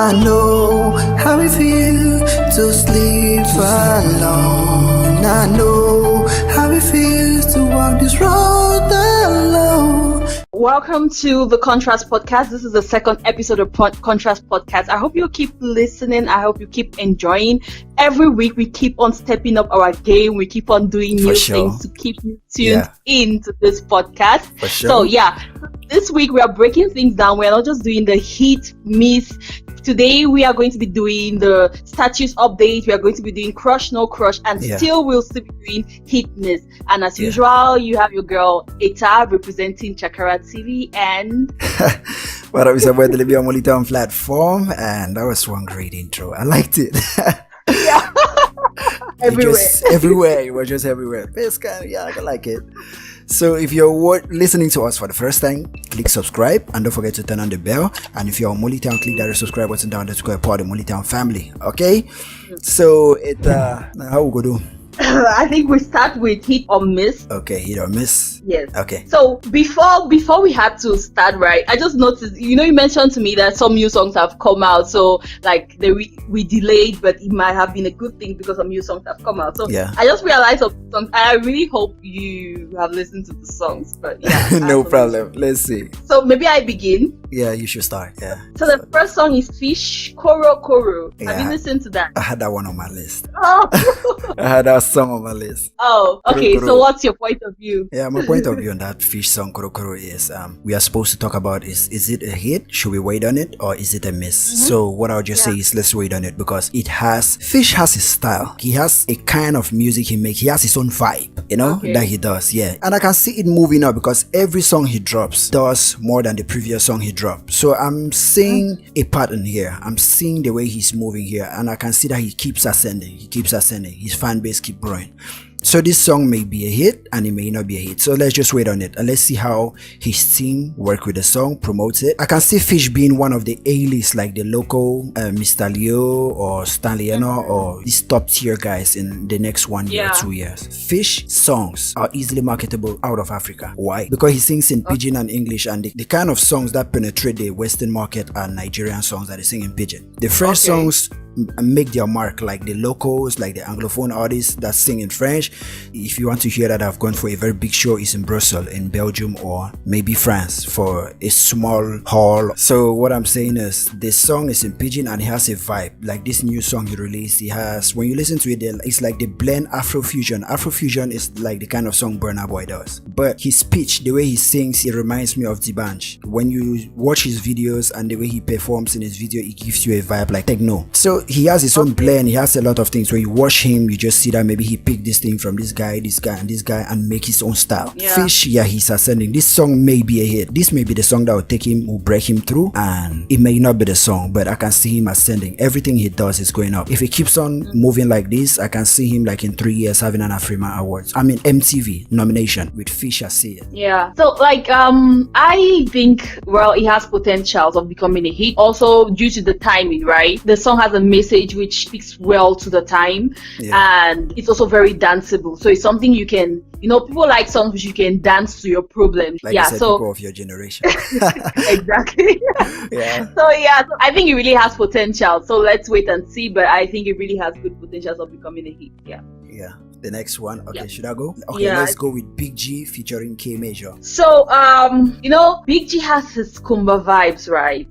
I know how it feels to sleep alone. I know how it feels to walk this road alone. Welcome to the Contrast Podcast. This is the second episode of Contrast Podcast. I hope you keep listening. I hope you keep enjoying. Every week we keep on stepping up our game. We keep on doing new things to keep you tuned into this podcast. For sure. So this week we are breaking things down. We're not just doing the hit, miss. Today we are going to be doing the status update. We are going to be doing crush, no crush, and we'll still be doing hit, miss. And as usual, you have your girl Eta representing Chakara TV and what up, it's about the Liby on Molitown platform, and that was one great intro. I liked it. Yeah. Everywhere. It was just everywhere. I like it. So if you're listening to us for the first time, click subscribe and don't forget to turn on the bell. And if you're on Molitown, click that subscribe button down there to be part of the Molitown family. Okay? So how we go do? I think we start with hit or miss. Okay, hit or miss. Yes. Okay. So before we had to start, right? I just noticed, you mentioned to me that some new songs have come out. So like we delayed, but it might have been a good thing because some new songs have come out. So I just realized some songs. I really hope you have listened to the songs. But no problem. Let's see. So maybe I begin. Yeah, you should start. Yeah. So the first song is Fish, Koro Koro. Yeah. Have you listened to that? I had that one on my list. Oh. I had that song on my list. Oh, okay. Koro. So what's your point of view? Yeah, my point of view on that Fish song Koro Koro is we are supposed to talk about is it a hit? Should we wait on it, or is it a miss? Mm-hmm. So what I'll just say is let's wait on it, because Fish has his style. He has a kind of music he makes. He has his own vibe, that he does. Yeah, and I can see it moving up because every song he drops does more than the previous song he dropped. So I'm seeing a pattern here. I'm seeing the way he's moving here, and I can see that he keeps ascending. His fan base keep growing. So this song may be a hit and it may not be a hit. So let's just wait on it and let's see how his team work with the song, promotes it. I can see Fish being one of the A-list, like the local Mr. Leo or Stanley, or these top tier guys in the next 1 year or 2 years. Fish songs are easily marketable out of Africa. Why? Because he sings in Pidgin and English, and the kind of songs that penetrate the Western market are Nigerian songs that they sing in Pidgin. The French songs make their mark, like the locals, like the Anglophone artists that sing in French. If you want to hear that, I've gone for a very big show. It's in Brussels, in Belgium, or maybe France, for a small hall. So what I'm saying is this song is in Pidgin and it has a vibe. Like this new song he released, when you listen to it, it's like the blend Afrofusion. Afrofusion is like the kind of song Burna Boy does, but his pitch, the way he sings, it reminds me of D'banj. When you watch his videos and the way he performs in his video, it gives you a vibe like techno. So he has his own blend. He has a lot of things. When you watch him, you just see that maybe he picked this thing from this guy, and make his own style. Fish, he's ascending. This song may be a hit. This may be the song that will break him through, and it may not be the song, but I can see him ascending. Everything he does is going up. If he keeps on moving like this, I can see him like in 3 years having an Afrima Awards. I mean MTV nomination with Fish. I see it. Yeah. So I think it has potentials of becoming a hit. Also due to the timing, right? The song has a message which speaks well to the time, and it's also very danceable. So it's something you can, people like songs which you can dance to your problems. Like you said, people of your generation. Exactly. So I think it really has potential. So let's wait and see. But I think it really has good potential of becoming a hit. Yeah. The next one. Okay, should I go? Okay, let's go with Big G featuring K Major. So Big G has his Kumba vibes, right?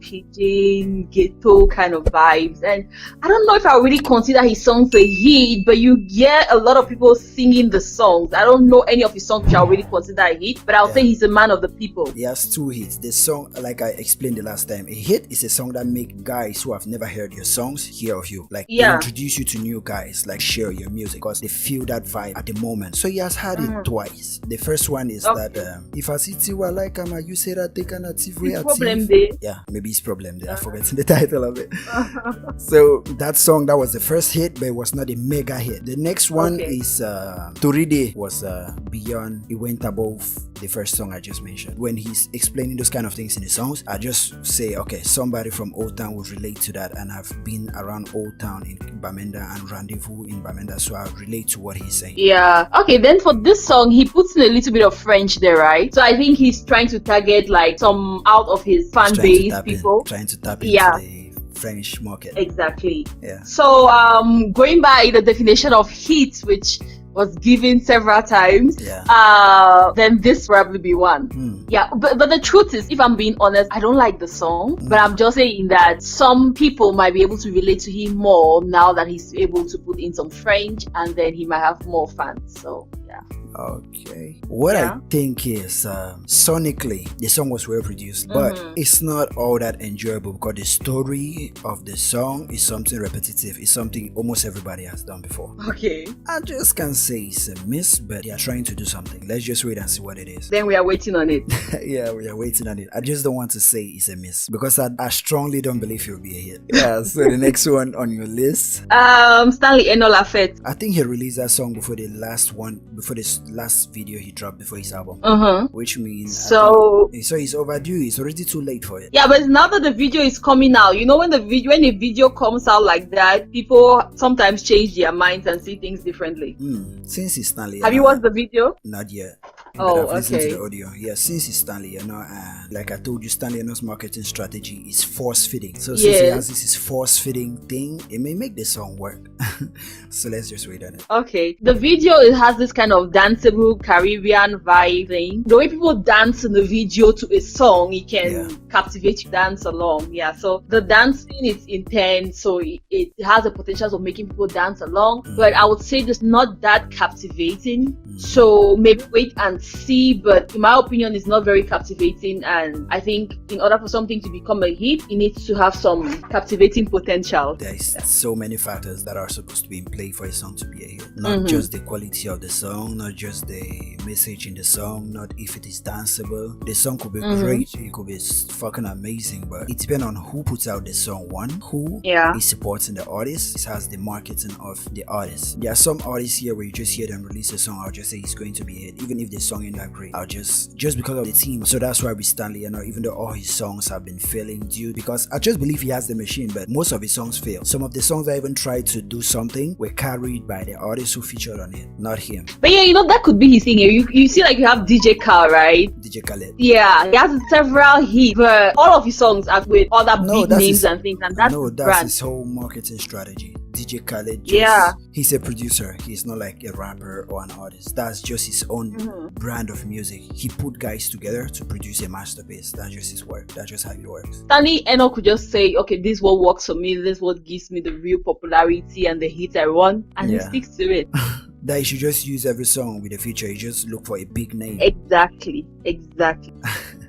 Pidgin, ghetto kind of vibes, and I don't know if I really consider his songs a hit, but you get a lot of people singing the songs. I don't know any of his songs which I really consider a hit, but I'll say he's a man of the people. He has 2 hits. The song, like I explained the last time, a hit is a song that make guys who have never heard your songs hear of you. Like they introduce you to new guys, like share your music, because they feel that vibe at the moment. So he has had it twice. The first one is that if I see Tiwa like you say that they cannot problem there. Yeah, maybe it's problem there. I forgot the title of it. So that song, that was the first hit, but it was not a mega hit. The next one is Turide was beyond. It went above the first song I just mentioned. When he's explaining those kind of things in the songs, I just say, okay, somebody from Old Town would relate to that, and I've been around Old Town in Bamenda and Rendezvous in Bamenda, so I relate to what he's saying. Yeah. Okay, then for this song, he puts in a little bit of French there, right? So I think he's trying to target like some out of his fan base people. Trying to tap into the French market. Exactly. Yeah. So going by the definition of hit, which was given several times, then this probably be one. Yeah, but the truth is, if I'm being honest, I don't like the song, but I'm just saying that some people might be able to relate to him more now that he's able to put in some French, and then he might have more fans. So yeah. Okay. What I think is sonically the song was well produced, but it's not all that enjoyable because the story of the song is something repetitive. It's something almost everybody has done before. Okay. I just can't say it's a miss, but they are trying to do something. Let's just wait and see what it is. Then we are waiting on it. Yeah, we are waiting on it. I just don't want to say it's a miss because I strongly don't believe it will be a hit. Yeah, so the next one on your list. Stanley Enola Fete. I think he released that song before the last one, before this last video he dropped before his album. Which means so he's overdue. It's already too late for it. Yeah, but now that the video is coming out, you know, when a video comes out like that, people sometimes change their minds and see things differently. Since it's Stanley, have you watched the video? Not yet. Oh, but I've listened okay. to the audio. Yeah, since it's Stanley, like I told you, Stanley Eno's marketing strategy is force fitting. So since he has this force fitting thing, it may make the song work. So let's just wait on it. Okay. The video, it has this kind of danceable Caribbean vibe thing. The way people dance in the video to a song, it can captivate you, dance along. Yeah. So the dancing is intense, so it has the potential of making people dance along. But I would say it's not that captivating. So maybe wait and see, but in my opinion, it's not very captivating, and I think in order for something to become a hit, it needs to have some captivating potential. There's so many factors that are supposed to be in play for a song to be a hit. Not just the quality of the song, not just the message in the song, not if it is danceable. The song could be great, it could be fucking amazing, but it depends on who puts out the song. One, who is supporting the artist. It has the marketing of the artist. There are some artists here where you just hear them release a song, I'll just say it's going to be a hit, even if the song ain't that great. I'll just because of the team. So that's why with Stanley, even though all his songs have been failing due, because I just believe he has the machine, but most of his songs fail. Some of the songs that even tried to do something were carried by the artists who featured on it, not him. But yeah, that could be his thing. You see, like you have DJ Khaled, right? DJ Khaled. Yeah, he has several hits, but all of his songs are with other big names and things, and that's his whole marketing strategy. DJ Khaled, he's a producer. He's not like a rapper or an artist. That's just his own brand of music. He put guys together to produce a masterpiece. That's just his work. That's just how it works. Stanley Eno could just say, okay, this is what works for me. This is what gives me the real popularity and the hits I want, and he sticks to it. That you should just use every song with a feature. You just look for a big name. Exactly.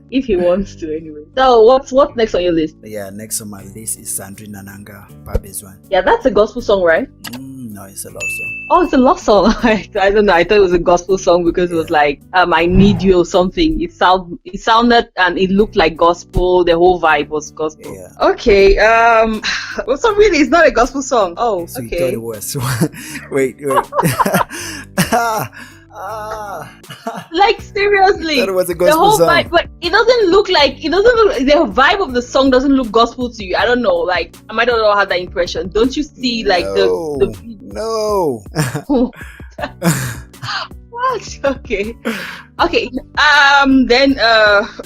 If he wants to, anyway. So what's next on your list? Yeah, next on my list is Sandrine Nananga, Pabezwan. Yeah, that's a gospel song, right? No, it's a love song. Oh, it's a love song. I don't know. I thought it was a gospel song because it was like I need you or something. It sounded and it looked like gospel. The whole vibe was gospel. Yeah. Okay. Well, so really, it's not a gospel song. Oh, so okay. You thought it was. Wait. Like seriously, that was a gospel the whole song. vibe, but it doesn't look the vibe of the song doesn't look gospel to you. I don't know, like I might not have that impression. Don't you see like the no what? Okay. Then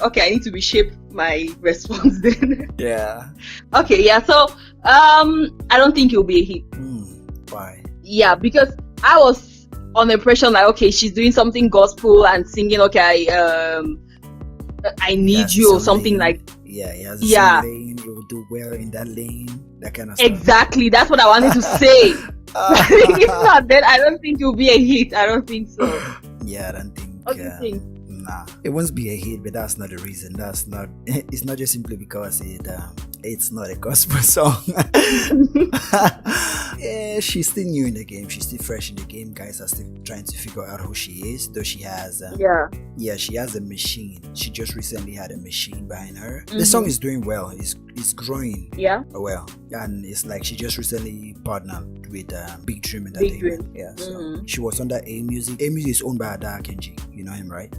okay, I need to reshape my response then. Yeah. Okay, yeah. So I don't think it'll be a hit. Why? Yeah, because I was on the impression like, okay, she's doing something gospel and singing, okay, I need you or something like. Yeah, he has a lane. He will do well in that lane. That kind of stuff. Exactly, that's what I wanted to say. If not, then I don't think it will be a hit. I don't think so. Yeah, I don't think. What do you think? Nah, it won't be a hit, but that's not the reason. That's not. It's not just simply because it's not a gospel song. Yeah, she's still new in the game. She's still fresh in the game. Guys are still trying to figure out who she is. Though she has, she has a machine. She just recently had a machine behind her. The song is doing well. It's growing. Yeah. Well, and it's like she just recently partnered with Big Dream Entertainment. Yeah. So she was under A Music. A Music is owned by Ada Kenji. You know him, right?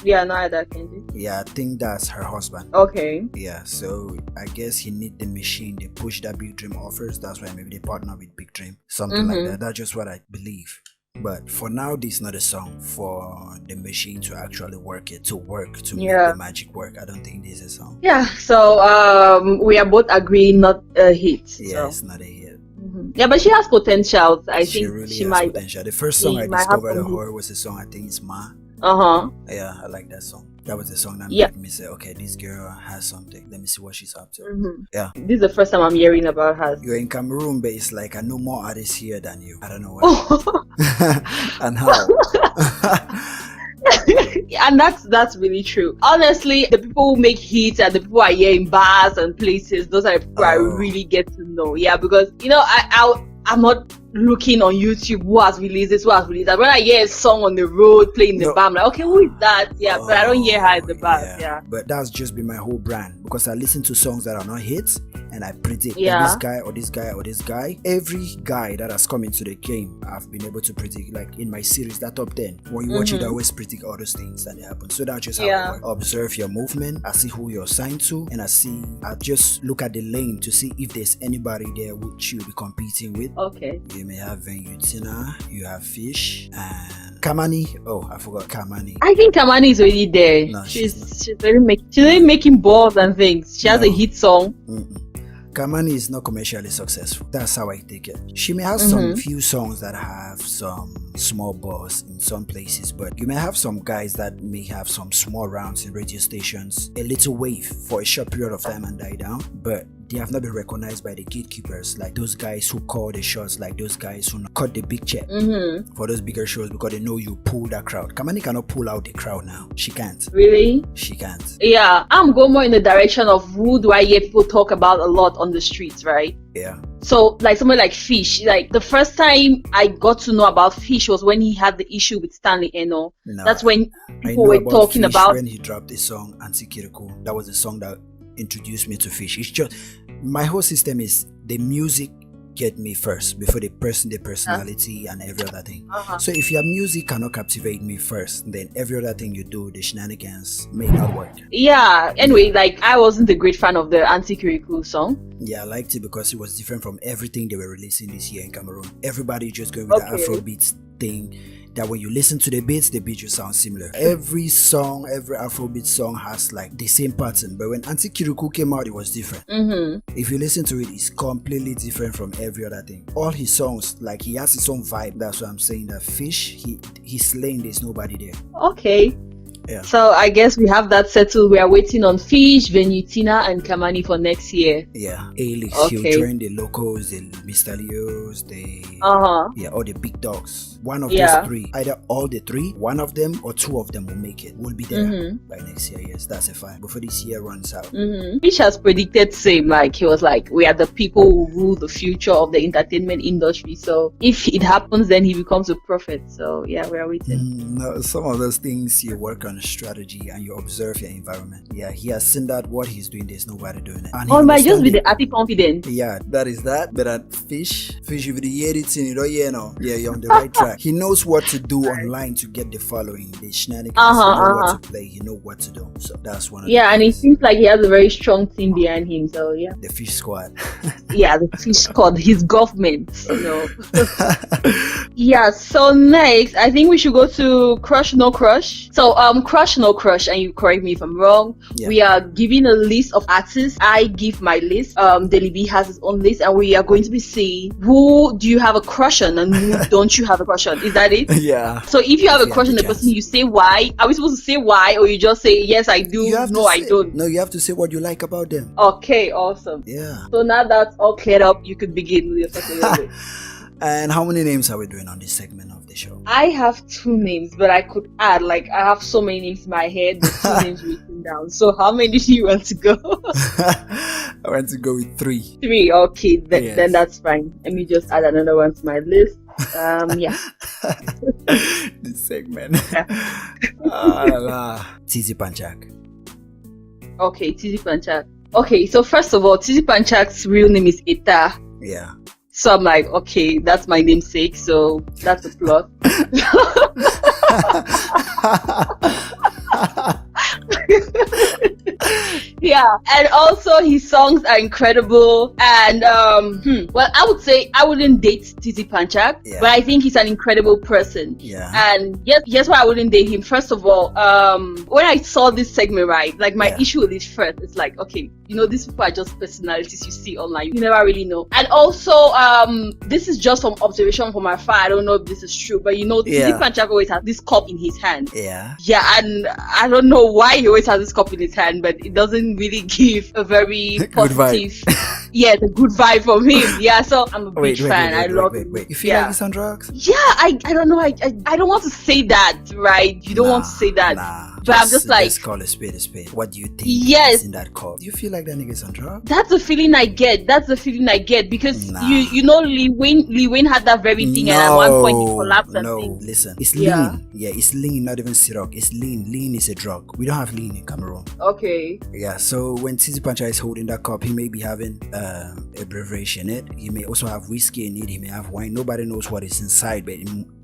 Yeah, no, Ada Kenji. Yeah, I think that's her husband. Okay. Yeah, so I guess he need the machine. They push that Big Dream offers. That's why maybe they partner with Big Dream. Something like that. That's just what I believe. But for now, this is not a song for the machine to actually work it, to make Yeah. the magic work. I don't think this is a song. Yeah. So we are both agreeing not a hit. Yeah, So. it's not a hit. Yeah, but she has potential. I She think really she has might. potential. The first song I might have discovered of some her was a song, I think it's Ma. Uh-huh. Yeah, I like that song. That was the song that Yeah. made me say, okay, this girl has something. Let me see what she's up to. Yeah. This is the first time I'm hearing about her. You're in Cameroon, but it's like I know more artists here than you. I don't know why. And how. And that's really true. Honestly, the people who make hits and the people I hear in bars and places, those are the people I really get to know. Yeah, because I'm not looking on YouTube who has released this, who has released that. When I hear a song on the road playing in the bar, I'm like, okay, who is that? Yeah, but I don't hear her in the bar. Yeah. But that's just been my whole brand, because I listen to songs that are not hits and I predict Yeah. this guy or this guy or this guy. Every guy that has come into the game, I've been able to predict. Like in my series, that top 10, when you watch it, I always predict all those things that happen. So that's just how I work. Observe your movement. I see who you're signed to, and I just look at the lane to see if there's anybody there which you'll be competing with. Okay. You may have Venutina, you have Fish, and Kamani. Oh, I forgot Kamani. I think Kamani is already there. No, she's very making balls and things. She has a hit song. Kamani is not commercially successful. That's how I take it. She may have some few songs that have some small buzz in some places, but you may have some guys that may have some small rounds in radio stations, a little wave for a short period of time and die down, but they have not been recognized by the gatekeepers, like those guys who call the shots, like those guys who cut the big check for those bigger shows, because they know you pull that crowd. Kamani cannot pull out the crowd now. She can't. Really? She can't. Yeah, I'm going more in the direction of who do I hear people talk about a lot on the streets, right? Yeah. So, like someone like Fish, like the first time I got to know about Fish was when he had the issue with Stanley Eno. No, that's when people were talking Fish about when he dropped the song Anti-Kirikou. That was the song that introduced me to Fish. It's just my whole system is the music get me first before the person, the personality, and every other thing. So if your music cannot captivate me first, then every other thing you do, the shenanigans, may not work. Yeah. Anyway, like I wasn't a great fan of the Anti-Kirikou song. Yeah, I liked it because it was different from everything they were releasing this year in Cameroon. Everybody just going with the Afrobeats thing. That when you listen to the beat just sound similar. Every song, every Afrobeat song has like the same pattern. But when Anti-Kirikou came out, it was different. If you listen to it, it's completely different from every other thing. All his songs, like he has his own vibe. That's why I'm saying that Fish, he's lane, there's nobody there. Okay. Yeah. So I guess we have that settled. We are waiting on Fish, Venutina, and Kamani for next year. Yeah. A-list, he'll join the locals, the Mr. Leos, all the big dogs. One of those three, either all the three, one of them or two of them will make it. Will be there by next year. Yes, that's a fact. Before this year runs out. Fish has predicted same. Like he was like, we are the people who rule the future of the entertainment industry. So if it happens, then he becomes a prophet. So yeah, we are waiting. No, some of those things you work on strategy and you observe your environment. Yeah, he has seen that what he's doing, there's nobody doing it. And might just be the anti-confident. Yeah, that is that. But at Fish, if you hear it, you know, yeah, you're on the right track. He knows what to do online to get the following, the shenanigans. He knows what to play, he knows what to do. So that's one of and it seems like he has a very strong team behind him. So yeah. The Fish squad. Yeah, the Fish squad, his government, you know. Yeah, so next I think we should go to Crush No Crush. So Crush No Crush, and you correct me if I'm wrong. Yeah. We are giving a list of artists. I give my list. Liby has his own list, and we are going to be saying who do you have a crush on and who don't you have a crush on. Is that it? Yeah. So if you have a crush on the person, you say why. Are we supposed to say why, or you just say yes I do, no I don't? No, you have to say what you like about them. Okay, awesome. Yeah. So now that's all cleared up, you could begin with your second list. And how many names are we doing on this segment of the show? I have 2 names, but I could add, like, I have so many names in my head, the 2 names written down. So how many do you want to go? I want to go with 3. 3, okay, then that's fine. Let me just add another one to my list. Yeah. This segment. Tizi Panchak. Okay, Tizi Panchak. Okay, so first of all, Tizi Panchak's real name is Ita. Yeah. So I'm like, okay, that's my namesake, so that's a plus. Yeah, and also his songs are incredible. And well, I would say I wouldn't date Titi Panchak, but I think he's an incredible person. Yeah. And yes, why I wouldn't date him. First of all, when I saw this segment, right, like my issue with it first, it's like, okay, these people are just personalities you see online. You never really know. And also, this is just from observation from afar. I don't know if this is true, but Titi Panchak always has this cup in his hand. Yeah, and I don't know why he always has this cup in his hand, but it doesn't really give a very positive the good vibe from him. Yeah, so I'm a big fan. I love it. You feel like he's on drugs? Yeah, I don't know. I don't want to say that, right? You don't want to say that. But I'm just like, let's call a spade a spade. What do you think is in that cup? Do you feel like that nigga's on drugs? That's the feeling I get. Because Lee Wayne had that very thing, and at one point he collapsed and things. Listen, it's lean. Yeah, it's lean, not even syrup. It's lean. Lean is a drug. We don't have lean in Cameroon. Okay. Yeah, so when Titi Panchak is holding that cup, he may be having a beverage in it. He may also have whiskey in it. He may have wine. Nobody knows what is inside, but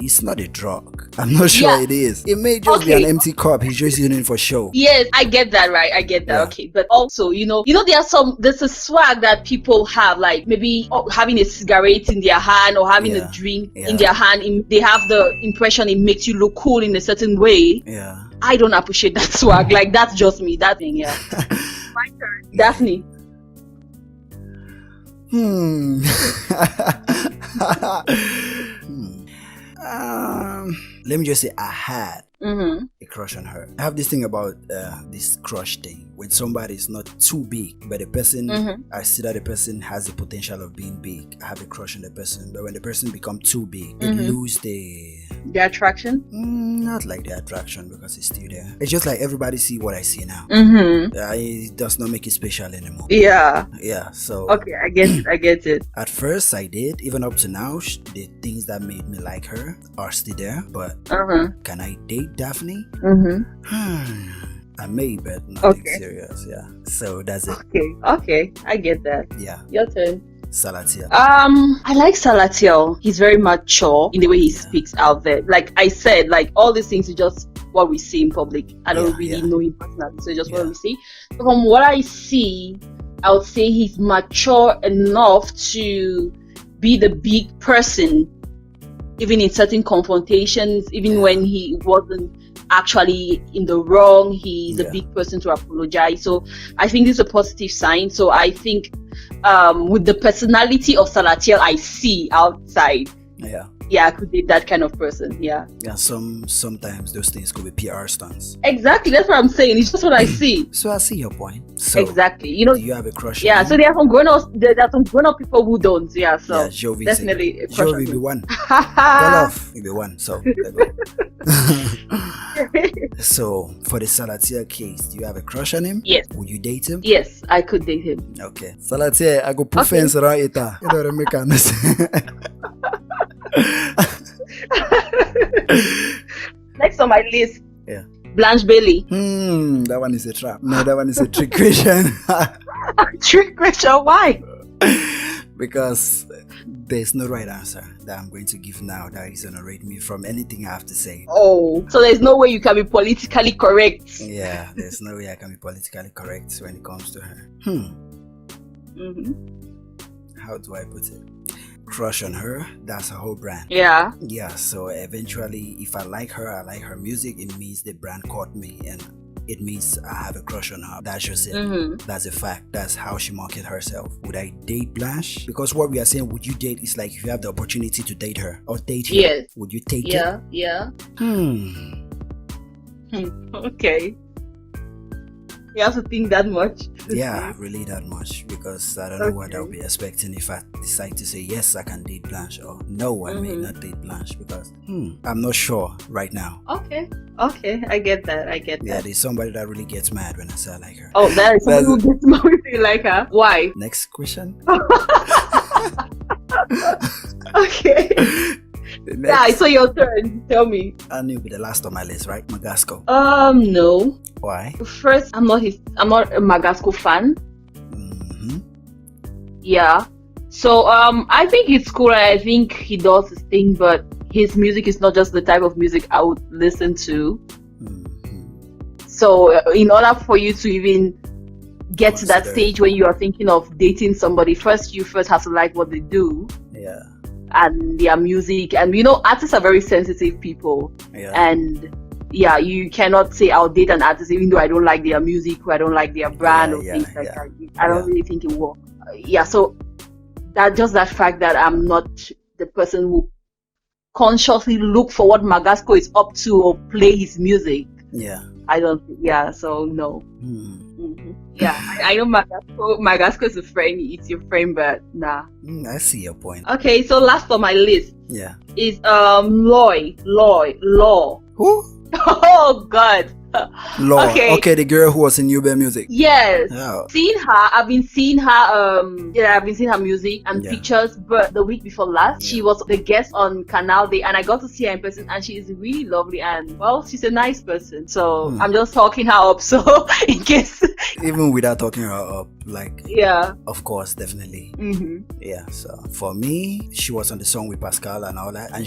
it's not a drug. I'm not sure it is. It may just be an empty cup. He's just using it for show. Yes, I get that, right? I get that. Yeah. Okay, but also, there's a swag that people have, like maybe having a cigarette in their hand or having a drink in their hand. They have the impression it makes you look cool in a certain way. Yeah. I don't appreciate that swag. Like, that's just me. That thing, yeah. My turn. Daphne. Let me just say I had a crush on her. I have this thing about this crush thing. When somebody is not too big, but the person, I see that the person has the potential of being big. I have a crush on the person. But when the person becomes too big, they lose the attraction? Not like the attraction, because it's still there. It's just like everybody see what I see now. It does not make it special anymore. Yeah. Yeah, so... Okay, I get it. At first, I did. Even up to now, the things that made me like her are still there. But can I date Daphne? I may, but nothing serious. Yeah. So that's it. Okay. I get that. Yeah. Your turn. Salatiel. I like Salatiel. He's very mature in the way he speaks out there. Like I said, like all these things is just what we see in public. I don't really know him personally, so just what we see. So from what I see, I would say he's mature enough to be the big person, even in certain confrontations, even when he wasn't actually in the wrong. He's a big person to apologize. So I think this is a positive sign. So I think with the personality of Salatiel I see outside, I could date that kind of person. Yeah. Sometimes those things could be PR stunts. Exactly, that's what I'm saying. It's just what I see. So I see your point. So exactly. do you have a crush? Yeah. So there are some grown-up people who don't. Yeah. So definitely a crush. Jovi be one. Off be one. So. So for the Salatiel case, do you have a crush on him? Yes. Would you date him? Yes, I could date him. Okay. Salatiel, I go put fence around it. You don't make understand. Next on my list, Blanche Bailey. That one is a trap. No, that one is a trick question. Trick question? Why? Because there's no right answer that I'm going to give now that exonerate me from anything I have to say. Oh, so there's no way you can be politically correct. Yeah, there's no way I can be politically correct when it comes to her. How do I put it? Crush on her, that's her whole brand. Yeah, so eventually if I like her music, it means the brand caught me, and it means I have a crush on her. That's just it. That's a fact. That's how she marketed herself. Would I date Blanche? Because what we are saying, would you date, is like if you have the opportunity to date her or date her, yes, would you take it? Yeah. Okay. You have to think that much? Yeah, really that much, because I don't know what I'll be expecting if I decide to say yes, I can date Blanche, or no, I may not date Blanche, because I'm not sure right now. Okay, I get that. Yeah, there's somebody that really gets mad when I say I like her. Oh, there is somebody who gets mad when you like her? Why? Next question. Okay. Yeah, so your turn. Tell me. I knew be the last on my list, right? Magasco. No. Why? First, I'm not a Magasco fan. Yeah. So I think it's cool, and I think he does his thing, but his music is not just the type of music I would listen to. So in order for you to even get to that stage when you are thinking of dating somebody. You first have to like what they do. Yeah. And their music. And artists are very sensitive people. Yeah. And yeah, you cannot say I'll date an artist even though I don't like their music or I don't like their brand or things like that. I don't really think it will work. So that fact that I'm not the person who consciously look for what Magasco is up to or play his music. Yeah. I don't. Yeah. So no. Yeah, I know Magasco is a friend. It's your friend, but nah. I see your point. Okay, so last on my list. Yeah. Is Law. Who? Oh God. Law. Okay, the girl who was in Uber Music. Yes. Oh. I've been seeing her I've been seeing her music and pictures, but the week before last she was the guest on Canal Day and I got to see her in person and she is really lovely and well she's a nice person. So I'm just talking her up so in case even without talking her up, like of course, definitely. Yeah, so for me, she was on the song with Pascal and all that, and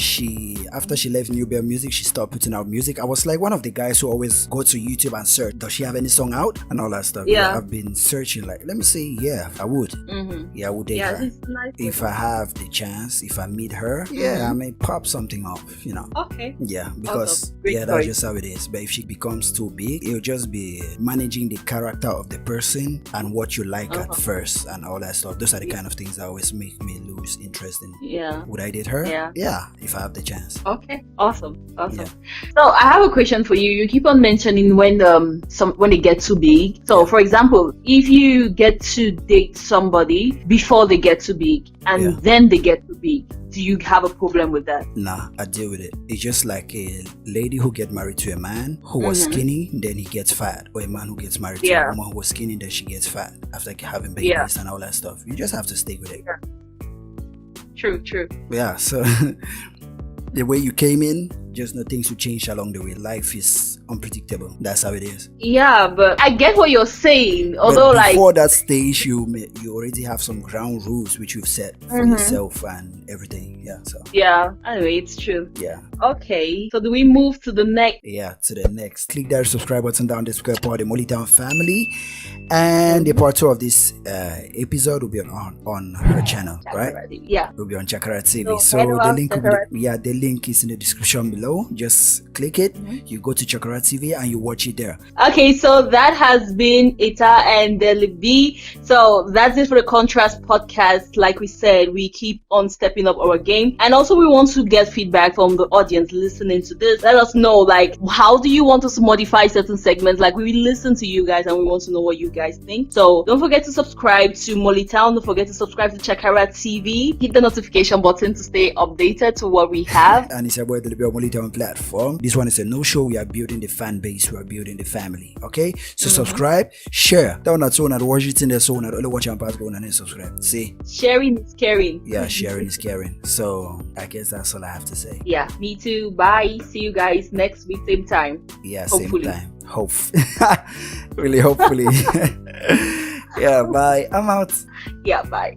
after she left New Bear Music, she stopped putting out music. I was like one of the guys who always go to YouTube and search, does she have any song out and all that stuff. I've been searching, like, let me see. I would. I would date her nice if I have the chance. If I meet her, I may pop something off, Okay. Yeah, because that's just how it is. But if she becomes too big, it'll just be managing the character of the person and what you like at first and all that stuff. Those are the kind of things that always make me lose interest in. Would I date her? Yeah, if I have the chance. Okay, awesome. So I have a question for you. You keep on mentioning when they get too big. So for example, if you get to date somebody before they get too big and then they get too big, do you have a problem with that? Nah, I deal with it. It's just like a lady who get married to a man who was skinny, then he gets fat, or a man who gets married to a woman who was skinny, then she gets fat after having babies and all that stuff. You just have to stick with it. True. Yeah, so the way you came in, just know things will change along the way. Life is unpredictable. That's how it is. Yeah, but I get what you're saying. Although, before that stage, you already have some ground rules which you've set for yourself and everything. Yeah. So. Yeah. Anyway, it's true. Yeah. Okay. So do we move to the next? Yeah, to the next. Click that subscribe button down the square part of the Molitown family, and the part 2 of this episode will be on her channel, right? Yeah. Will be on Chakra TV. So the link the link is in the description below. Just click it. You go to Chakra TV and you watch it there. Okay, so that has been Ita and Liby. So that's it for the Contrast podcast. Like we said, we keep on stepping up our game, and also we want to get feedback from the audience listening to this. Let us know, like, how do you want us to modify certain segments? Like, we listen to you guys and we want to know what you guys think. So don't forget to subscribe to Molitown. Don't forget to subscribe to Chakra TV. Hit the notification button to stay updated to what we have. And it's about the Molitown platform. This one is a no show. We are building the fan base. We are building the family. Okay, so subscribe, share. That one that's on at Washington. That's on at only watch and pass go and then subscribe. See, sharing is caring. Yeah, sharing is caring. So I guess that's all I have to say. Yeah, me too. Bye. See you guys next week, same time. Yeah, hopefully. Same time. Really, hopefully. Yeah, bye. I'm out. Yeah, bye.